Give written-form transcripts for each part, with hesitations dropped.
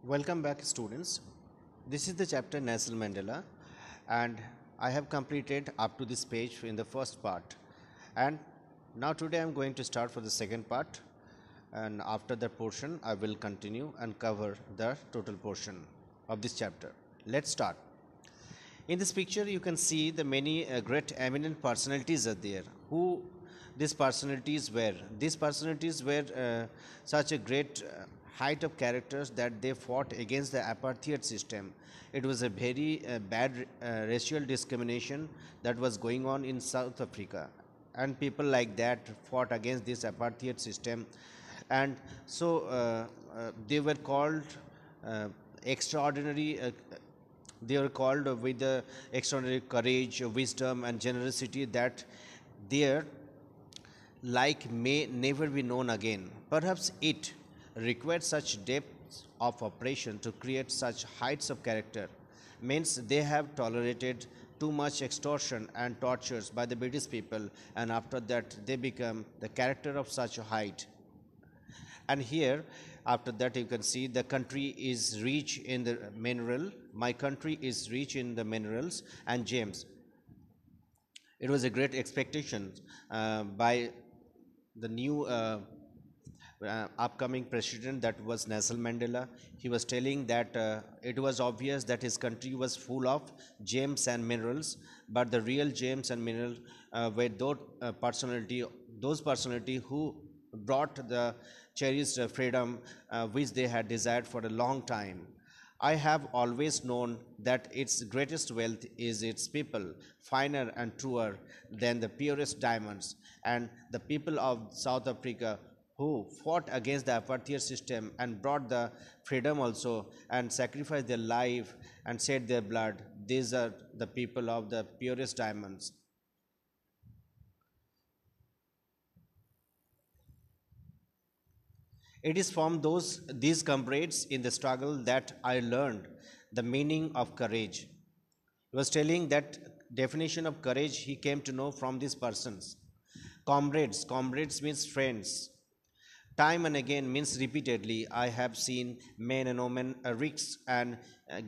Welcome back, students. This is the chapter Nelson Mandela, and I have completed up to this page in the first part. And now, today, I'm going to start for the second part, and after that portion, I will continue and cover the total portion of this chapter. Let's start. In this picture, you can see the many great eminent personalities are there. Who these personalities were? These personalities were such a great height of characters that they fought against the apartheid system. It was a very bad racial discrimination that was going on in South Africa, and people like that fought against this apartheid system, and so they were called extraordinary. They are called with the extraordinary courage, wisdom, and generosity that their like may never be known again. Perhaps it required such depth of operation to create such heights of character. Means they have tolerated too much extortion and tortures by the British people, and after that they become the character of such a height. And here, after that, you can see the country is rich in the mineral. My country is rich in the minerals and gems. It was a great expectation by the new upcoming president, that was Nelson Mandela. He was telling that it was obvious that his country was full of gems and minerals, but the real gems and minerals were those personality who brought the cherished freedom which they had desired for a long time. I have always known that its greatest wealth is its people, finer and truer than the purest diamonds. And the people of South Africa who fought against the apartheid system and brought the freedom also and sacrificed their life and shed their blood, these are the people of the purest diamonds. It is from these comrades in the struggle that I learned the meaning of courage. He was telling that definition of courage he came to know from these persons. Comrades means friends. Time and again means repeatedly. I have seen men and women risk and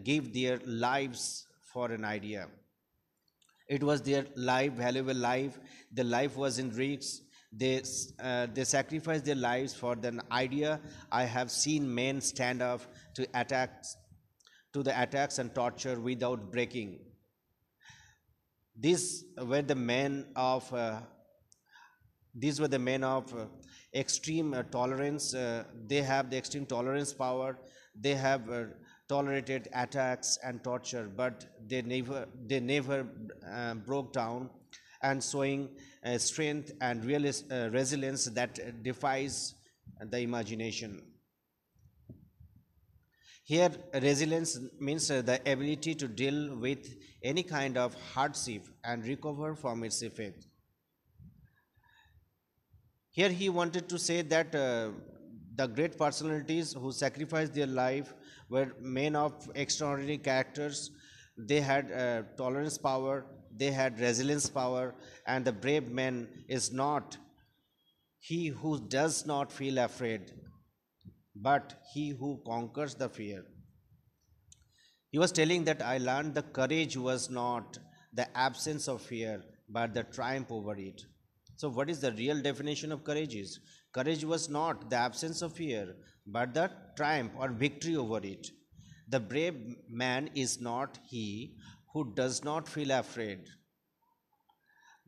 give their lives for an idea. It was their life, valuable life. Their life was in risk. They sacrificed their lives for the idea. I have seen men stand up to attacks, to the attacks and torture without breaking. These were the men of these were the men of extreme tolerance. They have the extreme tolerance power. They have tolerated attacks and torture, but they never broke down, and showing strength and resilience that defies the imagination. Here, resilience means the ability to deal with any kind of hardship and recover from its effect. Here he wanted to say that the great personalities who sacrificed their life were men of extraordinary characters. They had tolerance power, they had resilience power, and the brave man is not he who does not feel afraid, but he who conquers the fear. He was telling that I learned the courage was not the absence of fear, but the triumph over it. So, what is the real definition of courage? Is courage was not the absence of fear, but the triumph or victory over it. The brave man is not he who does not feel afraid,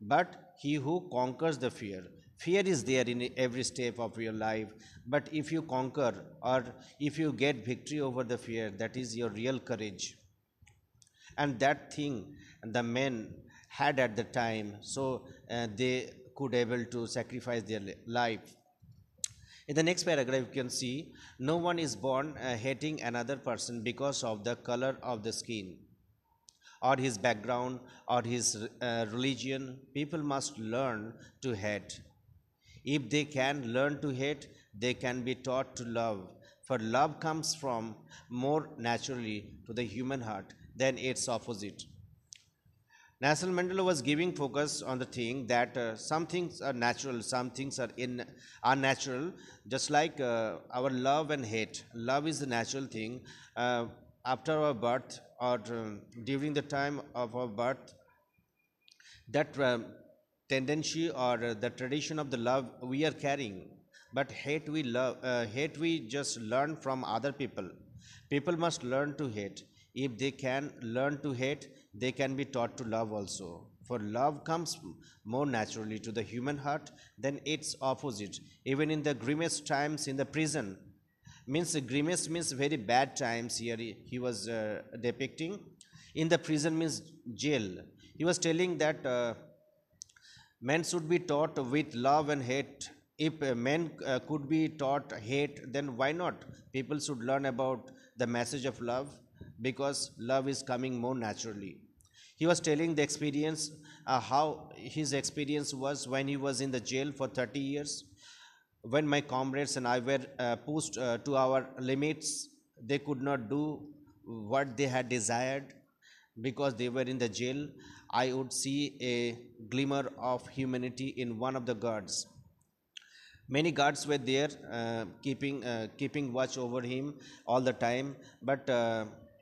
but he who conquers the fear. Fear is there in every step of your life, but if you conquer or if you get victory over the fear, that is your real courage. And that thing the men had at the time, so they could able to sacrifice their life. In the next paragraph, you can see no one is born hating another person because of the color of the skin or his background or his religion. People must learn to hate. If they can learn to hate, they can be taught to love. For love comes from more naturally to the human heart than its opposite. Nelson Mandela was giving focus on the thing that some things are natural, some things are unnatural. Just like our love and hate. Love is the natural thing. Uh, After our birth or during the time of our birth, that tendency or the tradition of the love we are carrying. But hate we just learn from other people. People must learn to hate. If they can learn to hate, they can be taught to love also, for love comes more naturally to the human heart than its opposite. Even in the grimmest times in the prison, means grimace means very bad times here he was depicting. In the prison means jail. He was telling that men should be taught with love and hate. If men could be taught hate, then why not? People should learn about the message of love, because love is coming more naturally. He was telling the experience, how his experience was when he was in the jail for 30 years. When my comrades and I were pushed to our limits, they could not do what they had desired because they were in the jail. I would see a glimmer of humanity in one of the guards. Many guards were there, keeping watch over him all the time, but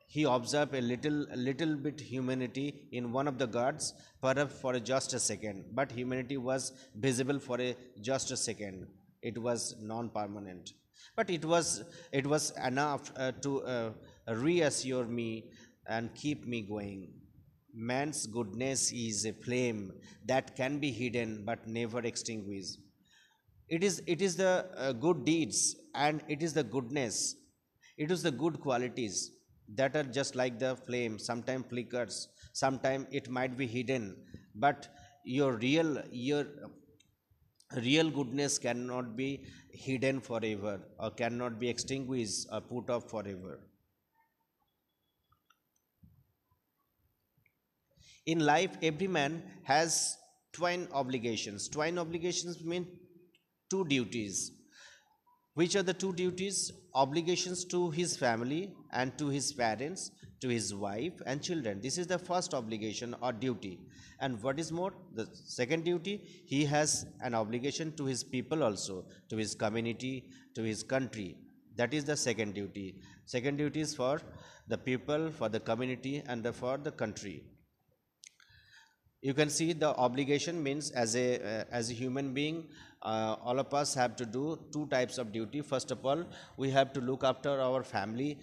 he observed a little bit humanity in one of the guards, perhaps for just a second. But humanity was visible for a just a second. It was non-permanent, but it was enough to reassure me and keep me going. Man's goodness is a flame that can be hidden but never extinguished. It is the good deeds, and it is the goodness, it is the good qualities that are just like the flame, sometimes flickers, sometimes it might be hidden, but your real goodness cannot be hidden forever, or cannot be extinguished or put off forever. In life, every man has twin obligations. Twin obligations mean two duties. Which are the two duties? Obligations to his family and to his parents, to his wife and children. This is the first obligation or duty. And what is more, the second duty, he has an obligation to his people also, to his community, to his country. That is the second duty. Second duty is for the people, for the community, and for the country. You can see the obligation means, as a human being, all of us have to do two types of duty. First of all, we have to look after our family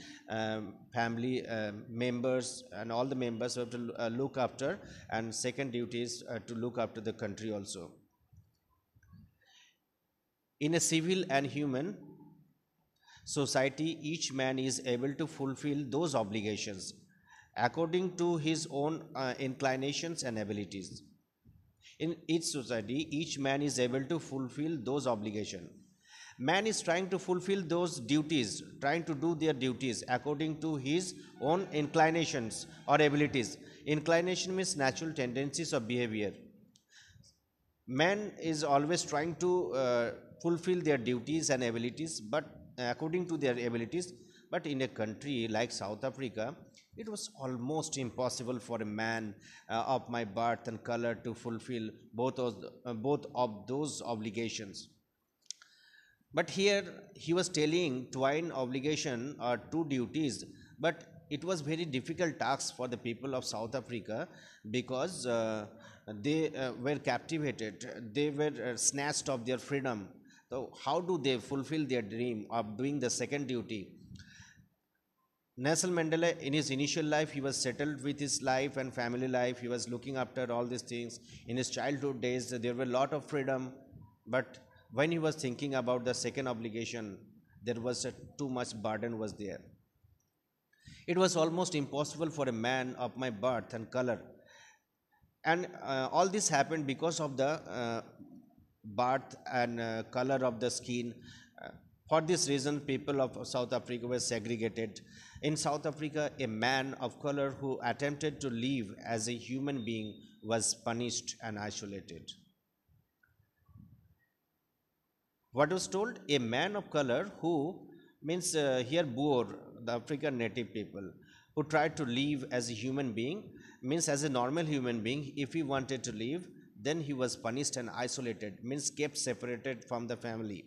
members, and all the members have to look after. And second duty is to look after the country also. In a civil and human society, each man is able to fulfill those obligations according to his own inclinations and abilities. In each society, each man is able to fulfill those obligations. Man is trying to fulfill those duties, trying to do their duties according to his own inclinations or abilities. Inclination means natural tendencies of behavior. Man is always trying to fulfill their duties and abilities, but according to their abilities. But in a country like South Africa, it was almost impossible for a man of my birth and color to fulfill both of those obligations. But here he was telling twine obligation or two duties, but it was very difficult task for the people of South Africa, because they were captivated, they were snatched of their freedom. So how do they fulfill their dream of doing the second duty? Nelson Mandela, in his initial life, he was settled with his life and family life. He was looking after all these things. In his childhood days, there were a lot of freedom. But when he was thinking about the second obligation, there was too much burden was there. It was almost impossible for a man of my birth and color. And all this happened because of the birth and color of the skin. For this reason, people of South Africa were segregated. In South Africa, a man of color who attempted to live as a human being was punished and isolated. What was told? A man of color who means here Boer, the African native people, who tried to live as a human being, means as a normal human being. If he wanted to live, then he was punished and isolated, means kept separated from the family.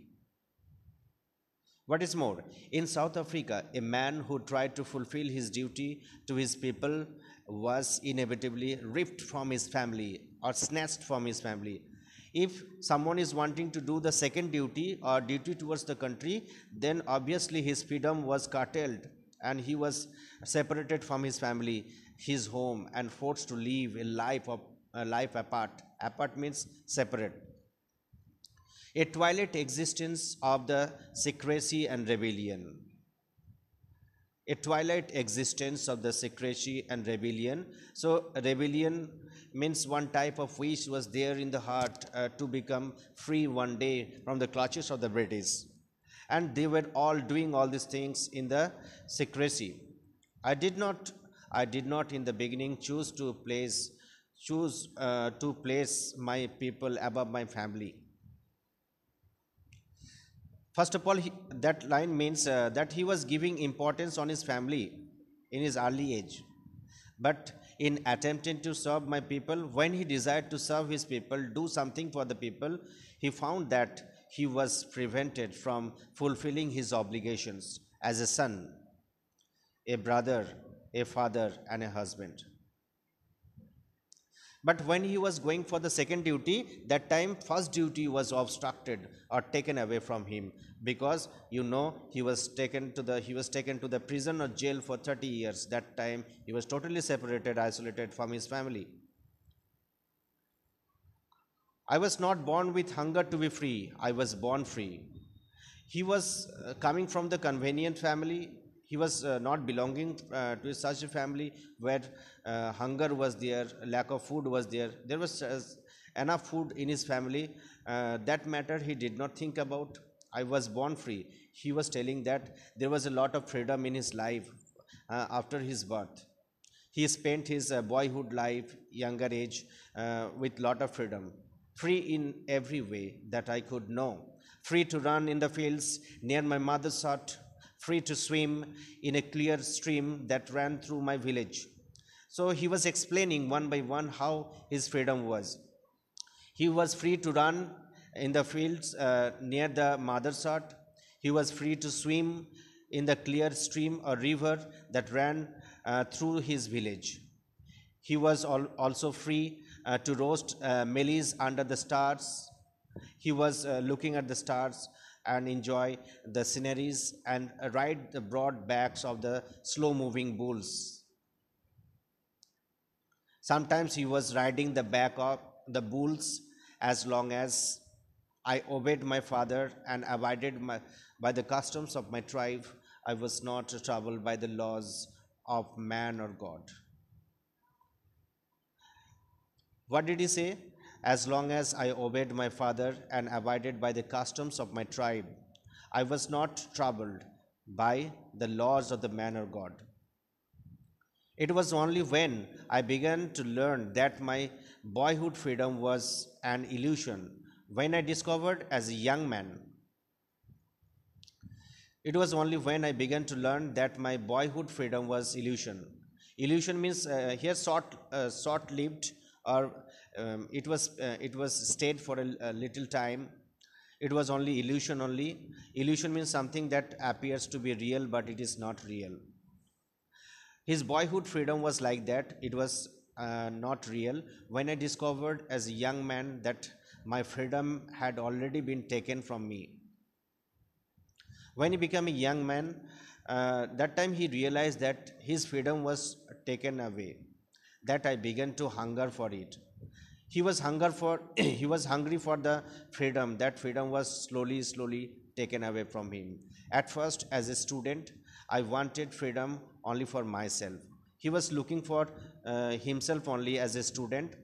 What is more, in South Africa, a man who tried to fulfill his duty to his people was inevitably ripped from his family or snatched from his family. If someone is wanting to do the second duty or duty towards the country, then obviously his freedom was curtailed and he was separated from his family, his home, and forced to live a life apart. Apart means separate. A twilight existence of the secrecy and rebellion. A twilight existence of the secrecy and rebellion. So rebellion means one type of wish was there in the heart to become free one day from the clutches of the British. And they were all doing all these things in the secrecy. I did not in the beginning choose to place my people above my family. First of all, that line means that he was giving importance on his family in his early age. But in attempting to serve my people, when he desired to serve his people, do something for the people, he found that he was prevented from fulfilling his obligations as a son, a brother, a father, and a husband. But when he was going for the second duty, that time first duty was obstructed or taken away from him, because he was taken to the prison or jail for 30 years. That time he was totally separated, isolated from his family. I was not born with hunger to be free. I was born free. He was coming from the convenient family. He was not belonging to such a family where hunger was there, lack of food was there. There was enough food in his family. That matter he did not think about. I was born free. He was telling that there was a lot of freedom in his life after his birth. He spent his boyhood life, younger age, with lot of freedom. Free in every way that I could know. Free to run in the fields near my mother's hut, free to swim in a clear stream that ran through my village. So he was explaining one by one how his freedom was. He was free to run in the fields near the mother's hut. He was free to swim in the clear stream or river that ran through his village. He was also free to roast maize under the stars. He was looking at the stars and enjoy the sceneries and ride the broad backs of the slow-moving bulls. Sometimes he was riding the back of the bulls. As long as I obeyed my father and abided by the customs of my tribe, I was not troubled by the laws of man or God. What did he say? As long as I obeyed my father and abided by the customs of my tribe, I was not troubled by the laws of the man or God. It was only when I began to learn that my boyhood freedom was an illusion, when I discovered as a young man. It was only when I began to learn that my boyhood freedom was illusion. Illusion means here short-lived, or it was stayed for a little time. It was only illusion only. Illusion means something that appears to be real, but it is not real. His boyhood freedom was like that. It was not real. When I discovered as a young man that my freedom had already been taken from me. When he became a young man, that time he realized that his freedom was taken away. That I began to hunger for it. He was hungry for the freedom. That freedom was slowly taken away from him. At first, as a student, I wanted freedom only for myself. He was looking for himself only as a student.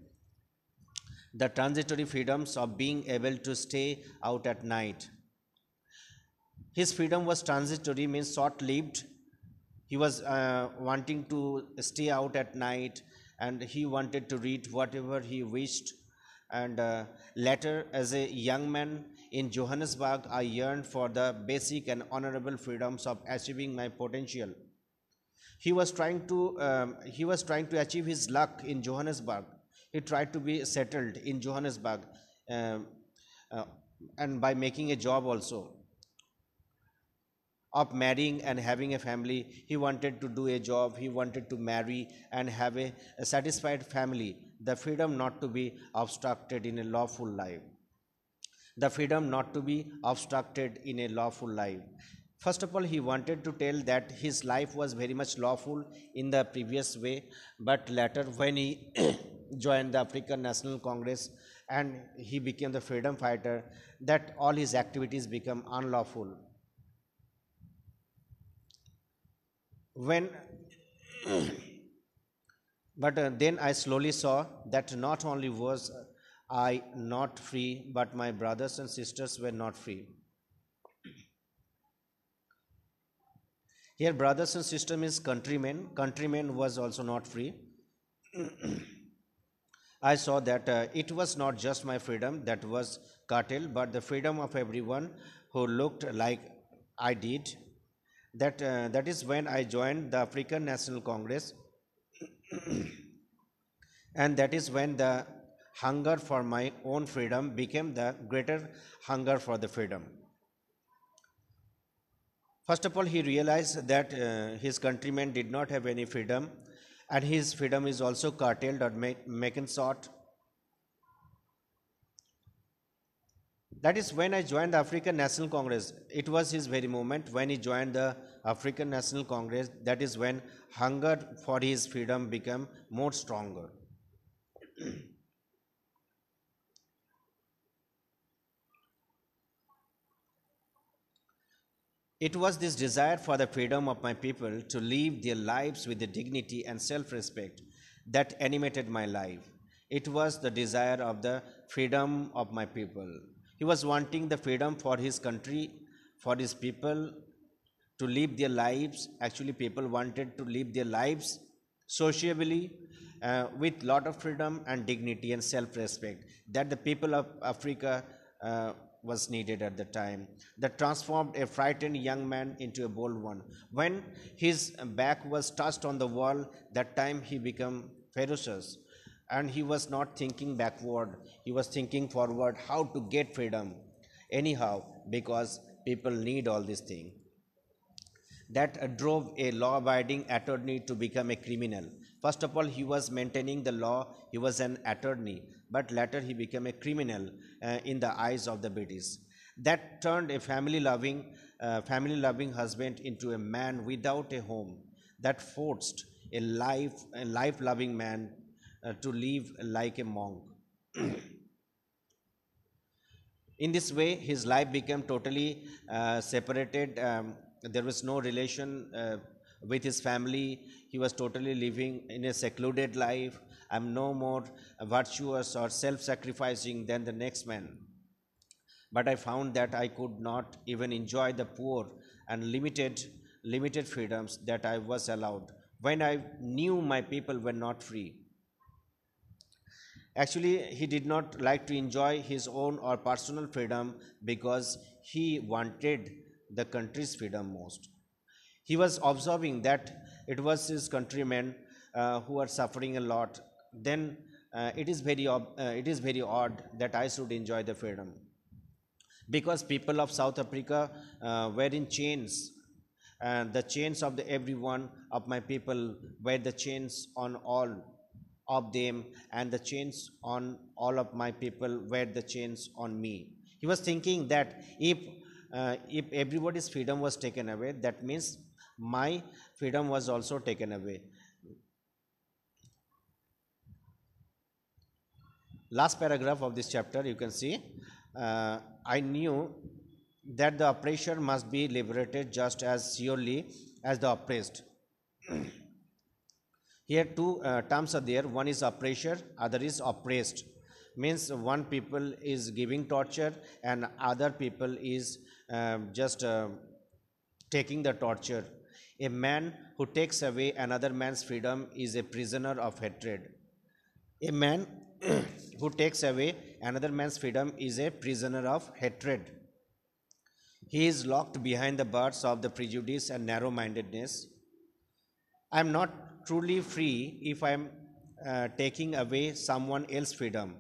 The transitory freedoms of being able to stay out at night. His freedom was transitory, means short-lived. He was wanting to stay out at night, and he wanted to read whatever he wished. And later, as a young man in Johannesburg, I yearned for the basic and honorable freedoms of achieving my potential. He was trying to achieve his luck in Johannesburg. He tried to be settled in Johannesburg, um, uh, and by making a job also, of marrying and having a family. He wanted to do a job, he wanted to marry and have a satisfied family. The freedom not to be obstructed in a lawful life. The freedom not to be obstructed in a lawful life. First of all, he wanted to tell that his life was very much lawful in the previous way, but later, when he joined the African National Congress and he became the freedom fighter, that all his activities become unlawful. When But then I slowly saw that not only was I not free, but my brothers and sisters were not free. Here, brothers and sisters means countrymen. Countrymen was also not free. I saw that it was not just my freedom that was curtailed, but the freedom of everyone who looked like I did. That is when I joined the African National Congress, and that is when the hunger for my own freedom became the greater hunger for the freedom. First of all, he realized that his countrymen did not have any freedom, and his freedom is also curtailed or making short. That is when I joined the African National Congress. It was his very moment when he joined the African National Congress. That is when hunger for his freedom became more stronger. It was this desire for the freedom of my people to live their lives with the dignity and self respect that animated my life. It was the desire of the freedom of my people. He was wanting the freedom for his country, for his people to live their lives. Actually, people wanted to live their lives sociably, with lot of freedom and dignity and self-respect that the people of Africa was needed at the time. That transformed a frightened young man into a bold one. When his back was touched on the wall, that time he became ferocious, and he was not thinking backward, he was thinking forward how to get freedom anyhow, because people need all these things. That drove a law abiding attorney to become a criminal. First of all, he was maintaining the law, he was an attorney, but later he became a criminal in the eyes of the British. That turned a family loving husband into a man without a home, that forced a life loving man to live like a monk. In this way, his life became totally separated. There was no relation with his family. He was totally living in a secluded life. I'm no more virtuous or self sacrificing than the next man. But I found that I could not even enjoy the poor and limited freedoms that I was allowed when I knew my people were not free. Actually, he did not like to enjoy his own or personal freedom because he wanted the country's freedom most. He was observing that it was his countrymen who are suffering a lot. Then it is very odd that I should enjoy the freedom, because people of South Africa were in chains, and the chains of the every one of my people were the chains on all of them, and the chains on all of my people were the chains on me. He was thinking that if everybody's freedom was taken away, that means my freedom was also taken away. Last paragraph of this chapter, you can see, I knew that the oppressor must be liberated just as surely as the oppressed. Here two terms are there. One is oppressor, other is oppressed. Means one people is giving torture and other people is just taking the torture. A man who takes away another man's freedom is a prisoner of hatred. A man who takes away another man's freedom is a prisoner of hatred. He is locked behind the bars of the prejudice and narrow mindedness. I am not truly free if I am taking away someone else's freedom,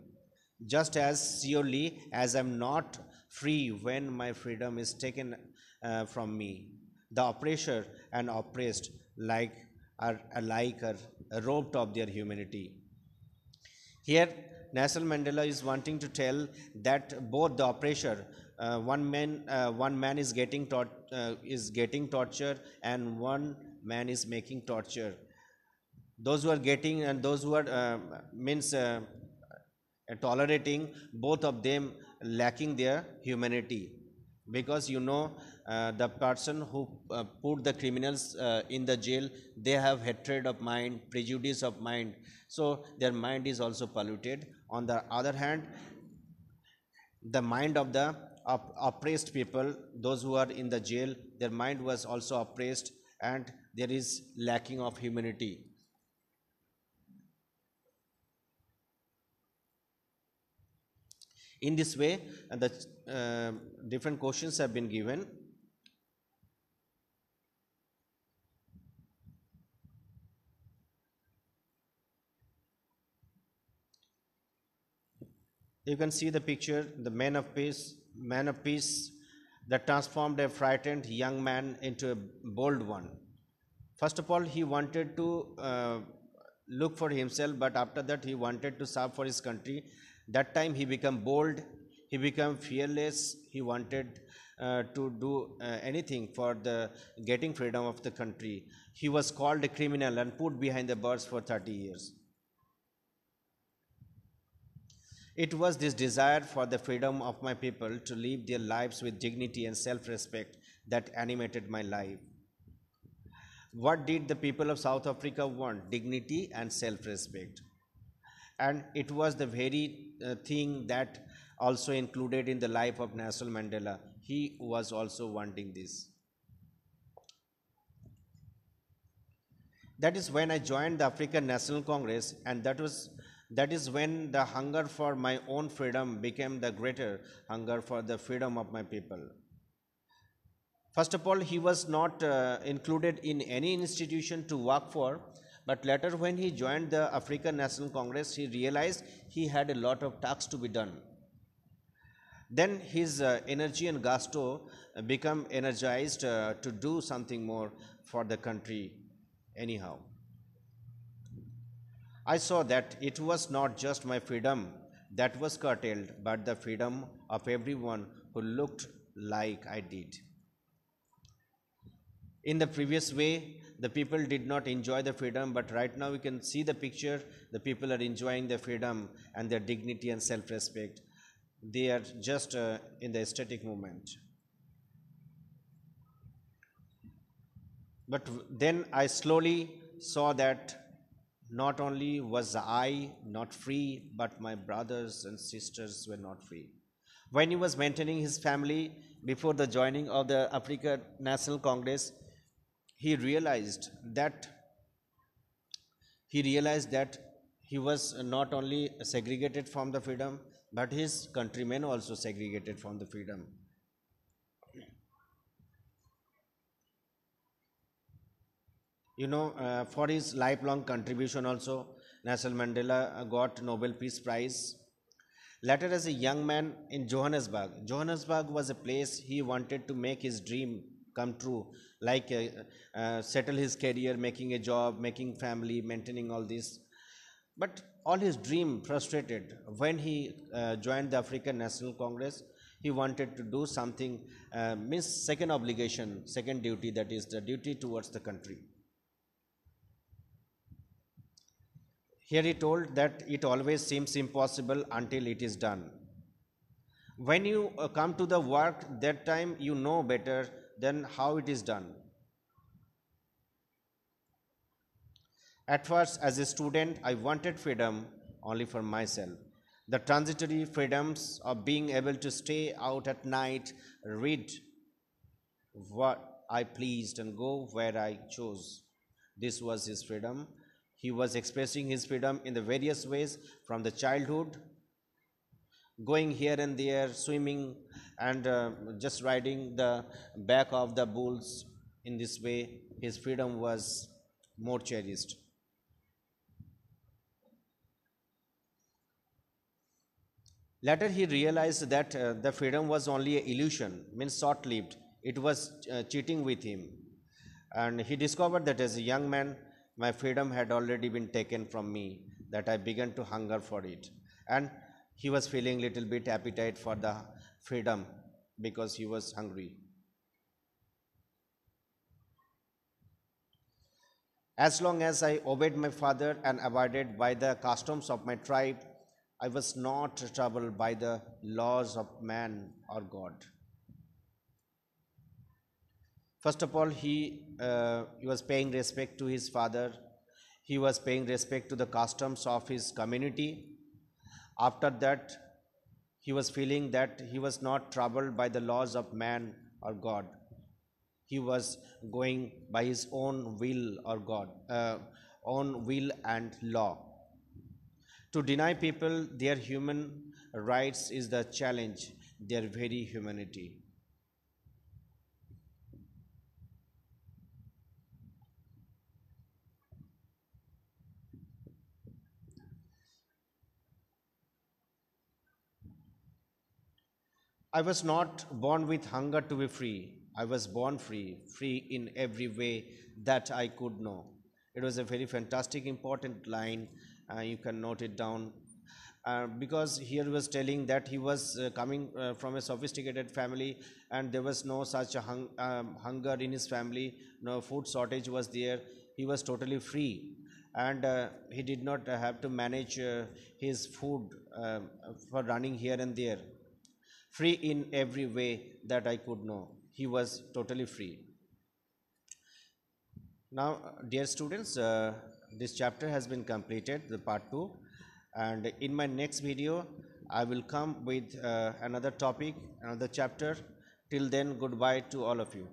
just as surely as I am not free when my freedom is taken from me. The oppressor and oppressed are alike are robbed of their humanity. Here, Nelson Mandela is wanting to tell that both the oppressor, one man is getting torture, and one man is making torture. Those who are getting and those who are means tolerating, both of them lacking their humanity, because the person who put the criminals in the jail, they have hatred of mind, prejudice of mind, so their mind is also polluted. On the other hand, the mind of the oppressed people, those who are in the jail, their mind was also oppressed, and there is lacking of humanity. In this way, the different questions have been given. You can see the picture, the man of peace that transformed a frightened young man into a bold one. First of all, he wanted to look for himself, but after that, he wanted to serve for his country. That time, he became bold, he became fearless, he wanted to do anything for the getting freedom of the country. He was called a criminal and put behind the bars for 30 years. It was this desire for the freedom of my people to live their lives with dignity and self respect that animated my life. What did the people of South Africa want? Dignity and self respect. And it was the very thing that also included in the life of Nelson Mandela. He was also wanting this. That is when I joined the African National Congress, and that is when the hunger for my own freedom became the greater hunger for the freedom of my people. First of all, he was not included in any institution to work for, but later when he joined the African National Congress, he realized he had a lot of tasks to be done. Then his energy and gusto become energized to do something more for the country anyhow. I saw that it was not just my freedom that was curtailed, but the freedom of everyone who looked like I did. In the previous way, the people did not enjoy the freedom, but right now we can see the picture. The people are enjoying their freedom and their dignity and self respect. They are just in the aesthetic movement. But then I slowly saw that not only was I not free, but my brothers and sisters were not free. When he was maintaining his family before the joining of the African National Congress, he realized that he was not only segregated from the freedom, but his countrymen also segregated from the freedom. For his lifelong contribution also, Nelson Mandela got Nobel Peace Prize. Later, as a young man in Johannesburg was a place he wanted to make his dream come true, like settle his career, making a job, making family, maintaining all this. But all his dream frustrated when he joined the African National Congress. He wanted to do something, means second obligation, second duty, that is the duty towards the country. Here he told that it always seems impossible until it is done. When you come to the work, that time you know better than how it is done. At first, as a student, I wanted freedom only for myself. The transitory freedoms of being able to stay out at night, read what I pleased, and go where I chose. This was his freedom. He was expressing his freedom in the various ways, from the childhood, going here and there, swimming, and just riding the back of the bulls. In this way, his freedom was more cherished. Later, he realized that the freedom was only an illusion, means short lived. It was cheating with him. And he discovered that as a young man, my freedom had already been taken from me, that I began to hunger for it. And he was feeling little bit appetite for the freedom because he was hungry. As long as I obeyed my father and abided by the customs of my tribe, I was not troubled by the laws of man or God. First of all, he was paying respect to his father. He was paying respect to the customs of his community. After that, he was feeling that he was not troubled by the laws of man or God. He was going by his own will or God, own will and law. To deny people their human rights is the challenge, their very humanity. I was not born with hunger to be free. I was born free, free in every way that I could know. It was a very fantastic, important line. You can note it down. Because here he was telling that he was coming from a sophisticated family and there was no such a hunger in his family, no food shortage was there. He was totally free and he did not have to manage his food for running here and there. Free in every way that I could know. He was totally free. Now, dear students, this chapter has been completed, the part 2, and in my next video, I will come with another topic, another chapter. Till then, goodbye to all of you.